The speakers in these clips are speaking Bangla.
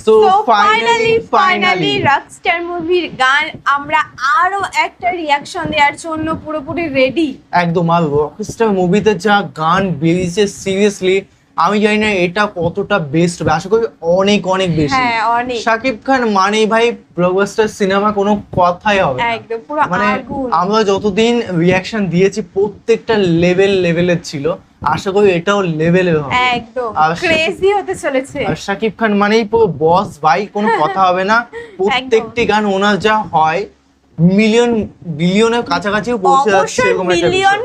So ফাইনালি রকস্টার মুভির গান আমরা আরো একটা রিয়াকশন দেওয়ার জন্য পুরোপুরি রেডি। একদম আর রকস্টার মুভিতে যা গান বেরিয়েছে সিরিয়াসলি আমি জানি না এটা কতটা বেস্ট হবে, আশা করি অনেক অনেক বেশি। হ্যাঁ অনেক। শাকিব খান মানেই ভাই ব্লকবাস্টার সিনেমা, কোনো কথাই হবে না। একদম পুরো মানে আগুন। আমরা যতদিন রিয়াকশন দিয়েছি প্রত্যেকটা লেভেলের ছিল, আশা করি এটাও লেভেলের হবে। একদম আর ক্রেজি হতে চলেছে। আর শাকিব খান মানেই পুরো বস ভাই, কোনো কথা হবে না। প্রত্যেকটি গান ওনার যা হয় বিলিয়নের কাছাকাছিও পৌঁছে যাচ্ছে এরকম একটা মিলিয়ন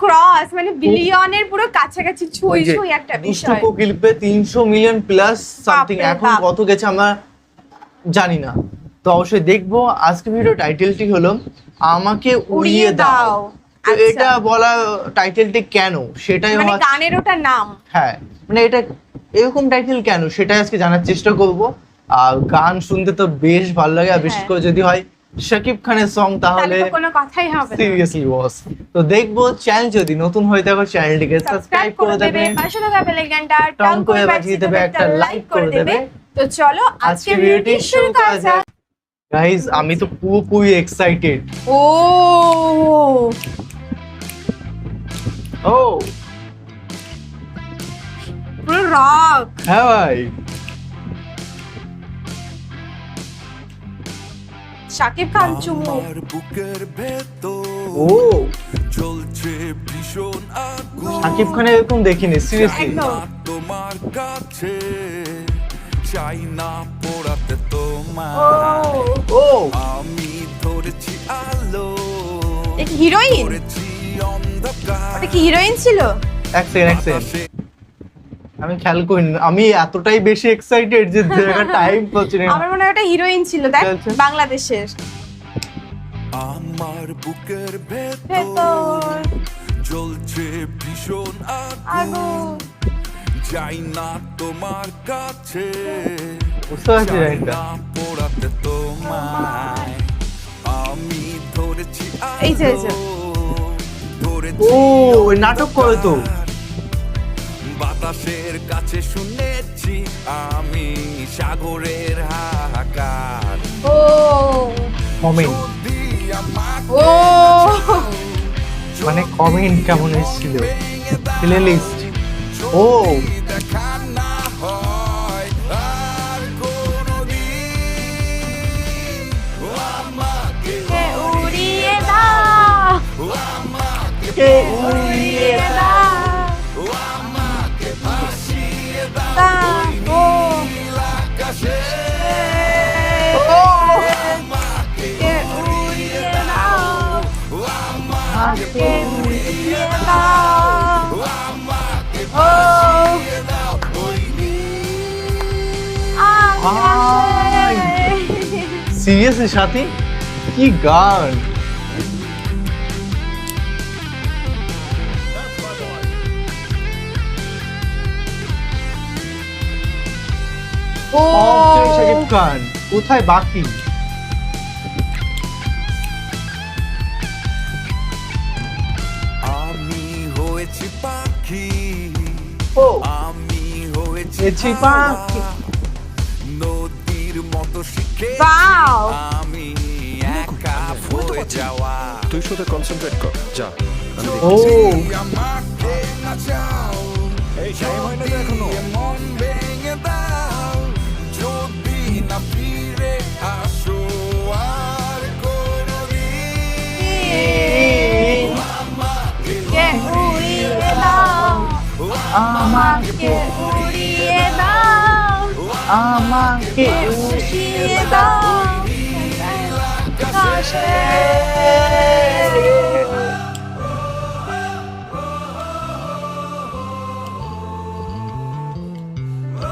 ক্রস, মানে বিলিয়নের পুরো কাছাকাছি ছুঁই একটা বিষয়। ক্লিপে 300 মিলিয়ন প্লাস সামথিং, বাপরে এখন বাপ। কত গেছে আমরা জানি না, তো অবশ্যই দেখবো। আজকে ভিডিও টাইটেলটি হলো আমাকে উড়িয়ে দাও। তো আচ্ছা। এটা বলা টাইটেলটি কেন সেটাই মানে হচ্ছে, গানের ওটা নাম। হ্যাঁ মানে এটা এরকম টাইটেল কেন সেটাই আজকে জানার চেষ্টা করব। আর গান শুনতে তো বেশ ভালো লাগে, আর বিশেষ করে যদি হয় শাকিব খানের সং তাহলে তো কোনো কথাই হবে না। সিরিয়াসলি বস। তো দেখবো, চ্যানেল যদি নতুন হয়ে থাকো চ্যানেলটিকে সাবস্ক্রাইব করে দেবে, পাশে থাকা বেল আইকনটা টং করে বাজিয়ে দেবে, একটা লাইক করে দেবে। তো চলো আজকে ভিডিওটি শুরু করা যাক। গাইস আমি তো পুরোপুরি এক্সাইটেড। ও ও পুরো রক। হ্যাঁ ভাই, শাকিব খান চুমু। আমার বুকের ভেতর ও চলছে ভীষণ আগুন, শাকিব খানের এরকম দেখিনি সিরিয়াসলি। একদম। তোমার কাছে চাই না পোড়াতে ও তোমায়, ও আমি ধরেছি আলো, এটা কি হিরোইন? ধরেছি অন্ধকার, এটা কি হিরোইন ছিল? এক সেকেন্ড আমি খেয়াল করিনি, আমি এতটাই বেশি এক্সাইটেড যে দেখা টাইম পাচ্ছি না। আমার মনে হয় এটা হিরোইন ছিল, দেখ আচ্ছা। বাংলাদেশের। আমার বুকের ভেতর ভেতর জ্বলছে ভীষণ আগুন, আগুন। যাই না তোমার কাছে, বুঝতে পারছি চাই লাইনটা। না পোড়াতে তোমায়, আমি ধরেছি এই যে, এই যে। আলো, ধরেছি ও ওই নাটক করে তো। অন্ধকার, বাতাসের কাছে শুনেছি আমি সাগরের হাহাকার, ও কমেন্ট যদি আমাকে ও মানে কমেন্ট কেমন এসেছিল, প্লেলিস্ট। ও দেখা না হয় আর কোনোদিন, আমাকে কে উড়িয়ে দাও, কে উড়িয়ে দাও, আমাকে ভাসিয়ে দাও দাও। ও নীল আকাশে, কে উড়িয়ে দাও, কে উড়িয়ে দাও। ও আকাশে। সিরিয়াসলি সাথী কি গান। ও শাকিব খান কোথায় বাকি। আমি হয়েছি পাখি, ও আমি হয়েছি হয়েছি পাখি। হাওয়া, নদীর মতো শিখে Wow! আমি একা হয়ে যাওয়া, তুই শুধু কনসেন্ট্রেট কর যা। ও আমাকে নাচাও, এই টাইম হয় না তো এখনো। মন ভেঙে দাও, যদি না ফিরে আসো আর কোনোদিন, কে উড়িয়ে দাও, আমাকে উড়িয়ে দাও, আমাকে উড়িয়ে দাও আকাশে।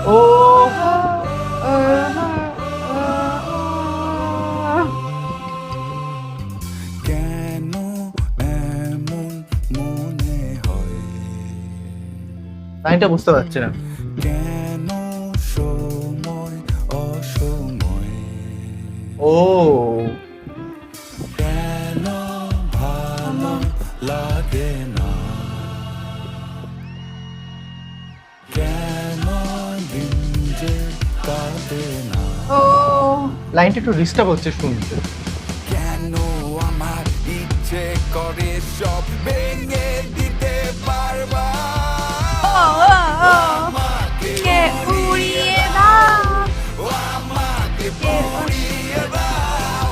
ও কেন এমন মনে হয়, লাইনটা বুঝতে পারছি না। কেন সময় অসময়, ও কেন ভালো লাগে না, কেন দিন যে কাটে না। ও লাইনটা একটু ডিস্টার্ব হচ্ছে শুনতে। কেন আমার ইচ্ছে করে সব ভেঙে দিতে পারবা? ও, ও, কে উড়িয়ে দাও, আমাকে কে পুড়িয়ে দাও,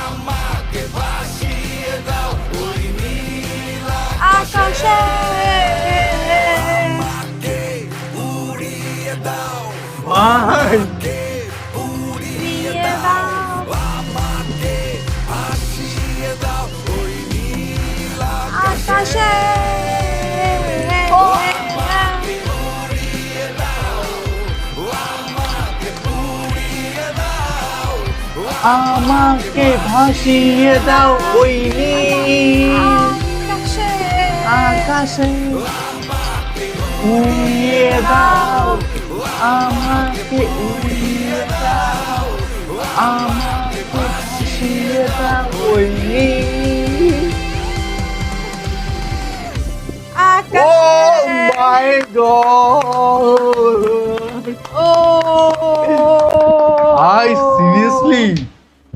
আমাকে ভাসিয়ে দাও ওই নীল আকাশে আমাকে উড়িয়ে দাও, ভাই উড়িয়ে দাও। আমাকে ভাসিয়ে দাও ওই নীল আকাশে আমাকে ভাসিয়ে দাও ওই নীল আকাশে আকাশে, উড়িয়ে দাও আমাকে, উড়িয়ে দাও আমাকে, ভাসিয়ে দাও ওই নীল। ও মাই গড, ও আই সিরিয়াসলি,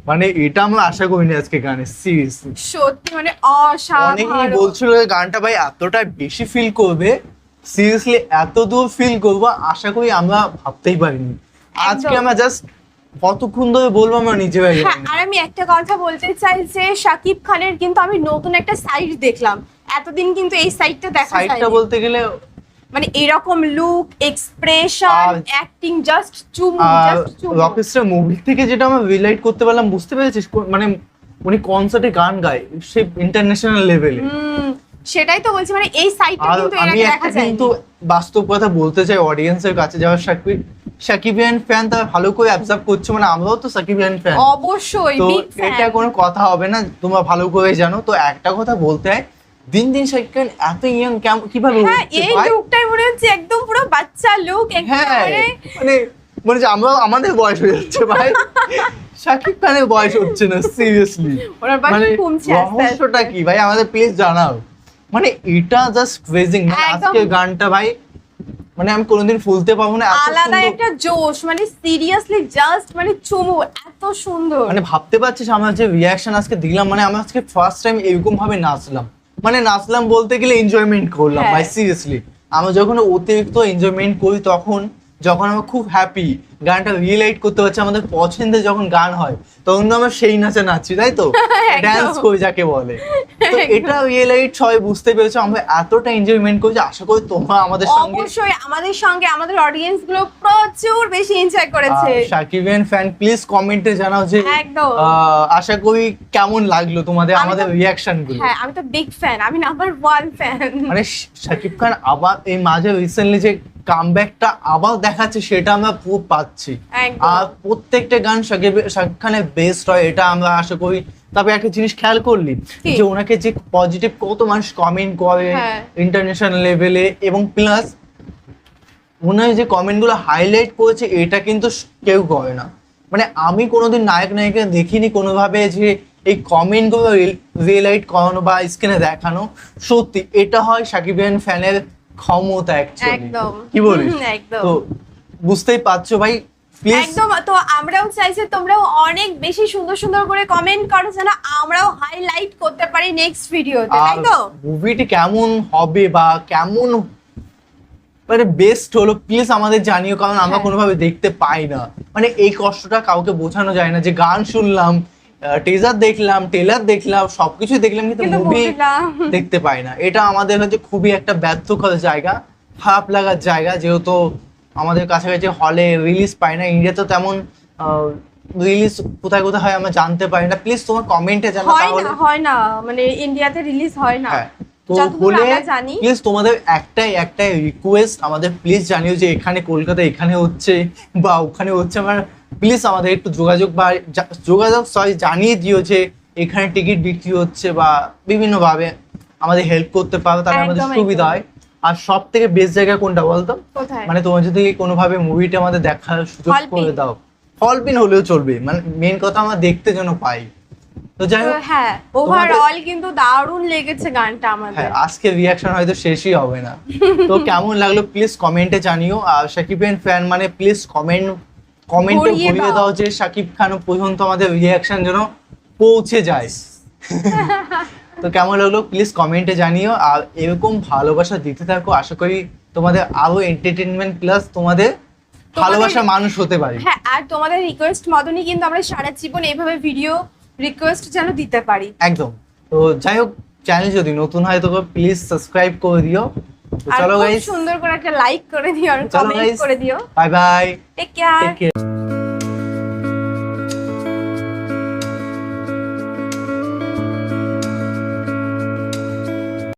মানে এটা আমরা আশা করিনি আজকে গানে, সিরিয়াসলি। সত্যি মানে অনেকেই অসাধারণ। বলছিল যে গানটা ভাই এতটা বেশি ফিল করবে, সিরিয়াসলি এত দূর ফিল করবো আশা করি আমরা ভাবতেই পারিনি। আজকে একদম। আমরা জাস্ট কতক্ষণ ধরে বলবো আমরা নিজে ভাই হ্যাঁ, আর আমি একটা কথা বলতে চাই যে শাকিব খানের কিন্তু আমি নতুন একটা সাইড দেখলাম, এতদিন কিন্তু এই সাইডটা দেখা সাইডটা যায়নি। বলতে গেলে মানে এরকম লুক, এক্সপ্রেশন, আর- অ্যাক্টিং, জাস্ট চুমু, জাস্ট চুমু। রকেস্টার মুভি থেকে যেটা আমরা রিলেট করতে পারলাম, বুঝতে পেরেছিস মানে উনি কনসার্টে গান গায় সে ইন্টারন্যাশনাল লেভেলে। সেটাই তো বলছি, মানে এই সাইডটা আর কিন্তু এর আমি আগে একটা দেখা যায়নি। কিন্তু বাস্তব কথা বলতে চাই অডিয়েন্সের কাছে, যারা সাকিবিয়ান ফ্যান তারা ভালো করে অবজার্ভ করছে, মানে আমরাও তো সাকিবিয়ান ফ্যান, অবশ্যই তো বিগ এটা ফ্যান। কোনো কথা হবে না, তোমরা ভালো করে জানো। তো একটা কথা বলতে হয়, দিন দিন শাকিব খান এত ইয়াং কিভাবে হ্যাঁ, হচ্ছে এই ভাই? লুকটাই মনে হচ্ছে একদম পুরো বাচ্চা লুক, হ্যাঁ, একেবারে মানে মনে হচ্ছে আমরা আমাদের বয়স হয়ে যাচ্ছে ভাই, শাকিব খানের বয়স হচ্ছে না সিরিয়াসলি। ওনার বয়স মানে কমছে আস্তে আস্তে। রহস্যটা কি ভাই আমাদের প্লিজ জানাও, মানে এটা জাস্ট ক্রেজিং। একদম। আজকে গানটা ভাই মানে আমি কোনোদিন ভুলতে পারবো না, এত আলাদা সুন্দর। একটা জোশ, মানে সিরিয়াসলি জাস্ট মানে চুমু, এত সুন্দর। মানে ভাবতে পারছিস আমার যে রিয়াকশন আজকে দিলাম, মানে আমি আজকে ফার্স্ট টাইম এরকম ভাবে নাচলাম, মানে নাচলাম বলতে গেলে এনজয়মেন্ট করলাম হ্যাঁ। ভাই সিরিয়াসলি। আমরা যখন অতিরিক্ত এনজয়মেন্ট করি তখন, যখন আমরা খুব হ্যাপি গানটা রিয়েলাইট করতে পারছি, আমাদের পছন্দের যখন গান হয় তখন তো আমরা সেই নাচে নাচছি, তাই তো একদম। ড্যান্স করি যাকে বলে। তো এটা রিয়েলাইট সবাই বুঝতে পেরেছো, আমরা এতটা এনজয়মেন্ট করছি, আশা করি তোমরা আমাদের সঙ্গে। অবশ্যই আমাদের সঙ্গে আমাদের অডিয়েন্স গুলো প্রচুর বেশি এনজয় করেছে। সাকিবিয়ান ফ্যান প্লিজ কমেন্টে জানাও যে একদম। আশা করি কেমন লাগলো তোমাদের আমি তো- আমাদের রিয়াকশন গুলো। হ্যাঁ, আমি তো বিগ ফ্যান, আমি নাম্বার 1 ফ্যান। মানে শাকিব খান আবার এই মাঝে রিসেন্টলি যে কামব্যাকটা আবার দেখাচ্ছে সেটা আমরা খুব পাচ্ছি, একদম। আর প্রত্যেকটা গান শাকিব খানের বেস্ট হয় এটা আমরা আশা করি। তবে একটা জিনিস খেয়াল করলি কি? যে ওনাকে যে পজিটিভ কত মানুষ কমেন্ট করে হ্যাঁ। ইন্টারন্যাশনাল লেভেলে, এবং প্লাস ওনার যে কমেন্টগুলো হাইলাইট করেছে এটা কিন্তু কেউ করে না। মানে আমি কোনোদিন নায়ক নায়িকা দেখিনি কোনোভাবে যে এই কমেন্টগুলো রিয়েলাইট করানো বা স্ক্রিনে দেখানো, সত্যি এটা হয় সাকিবিয়ান ফ্যানের ক্ষমতা অ্যাকচুয়ালি। একদম। কি বলিস? একদম। তো বুঝতেই পারছো ভাই, প্লিজ একদম। তো আমরাও চাইছি তোমরাও অনেক বেশি সুন্দর সুন্দর করে কমেন্ট করো, যেন আমরাও হাইলাইট করতে পারি নেক্সট ভিডিওতে, তাই তো? মুভিটি কেমন হবে বা কেমন মানে বেস্ট হলো প্লিজ আমাদের জানিও, কারণ আমরা হ্যাঁ। কোনোভাবে দেখতে পাই না। মানে এই কষ্টটা কাউকে বোঝানো যায় না, যে গান শুনলাম, টেজার দেখলাম, ট্রেলার দেখলাম, সবকিছু দেখলাম, কিন্তু কিন্তু মুভি বুঝলাম। দেখতে পাই না। এটা আমাদের হচ্ছে খুবই একটা ব্যর্থকর জায়গা, খারাপ লাগার জায়গা, যেহেতু আমাদের কাছাকাছি হলে রিলিজ পাই না। ইন্ডিয়াতে তেমন রিলিজ কোথায় কোথায় হয় আমরা জানতে পারি না। প্লিজ তোমার কমেন্টে জানাও তাহলে। হয় না, মানে ইন্ডিয়াতে রিলিজ হয় না। হ্যাঁ, তো যতদূর বলে আমরা জানি। প্লিজ তোমাদের একটাই রিকোয়েস্ট, আমাদের প্লিজ জানিও যে এখানে কলকাতা এখানে হচ্ছে বা ওখানে হচ্ছে, আমার প্লিজ আমাদের একটু যোগাযোগ জানিয়ে দিও যে এখানে টিকিট বিক্রি হচ্ছে, বা বিভিন্নভাবে আমাদের হেল্প করতে পারো, তাহলে আমাদের একদম, সুবিধা হয়। আর সব থেকে বেস্ট জায়গা কোনটা বলতো? কোথায়? মানে তোমার যদি কোনোভাবে মুভিটা আমাদের দেখার সুযোগ হল করে পিন। দাও, হল পিন হলেও চলবে, মানে মেন কথা আমরা দেখতে যেন পাই। তো যাই হোক, হ্যাঁ, ওভারঅল কিন্তু দারুণ লেগেছে গানটা আমাদের। হ্যাঁ, আজকে রিয়াকশন হয়তো শেষই হবে না। তো কেমন লাগলো প্লিজ কমেন্টে জানিও। আর সাকিবিয়ান ফ্যান মানে প্লিজ কমেন্ট কমেন্টে ভরিয়ে ভরিয়ে দাও। দাও যে শাকিব খান পর্যন্ত আমাদের রিয়াকশন যেন পৌঁছে যায়। তো কেমন লাগলো প্লিজ কমেন্টে জানিও, আর এরকম ভালোবাসা দিতে থাকো, আশা করি তোমাদের আরো এন্টারটেনমেন্ট প্লাস তোমাদের ভালোবাসার মানুষ হতে পারি। হ্যাঁ, আর তোমাদের রিকোয়েস্ট মতনই কিন্তু আমরা সারা জীবন এইভাবে ভিডিও রিকোয়েস্ট যেন দিতে পারি। একদম। তো যাই হোক, চ্যানেল যদি নতুন হয় তো প্লিজ সাবস্ক্রাইব করে দিও। তো আর চলো খুব গাইস, সুন্দর করে একটা লাইক করে দিও আর চলো কমেন্ট guys, করে দিও। Bye bye, take care. Take care.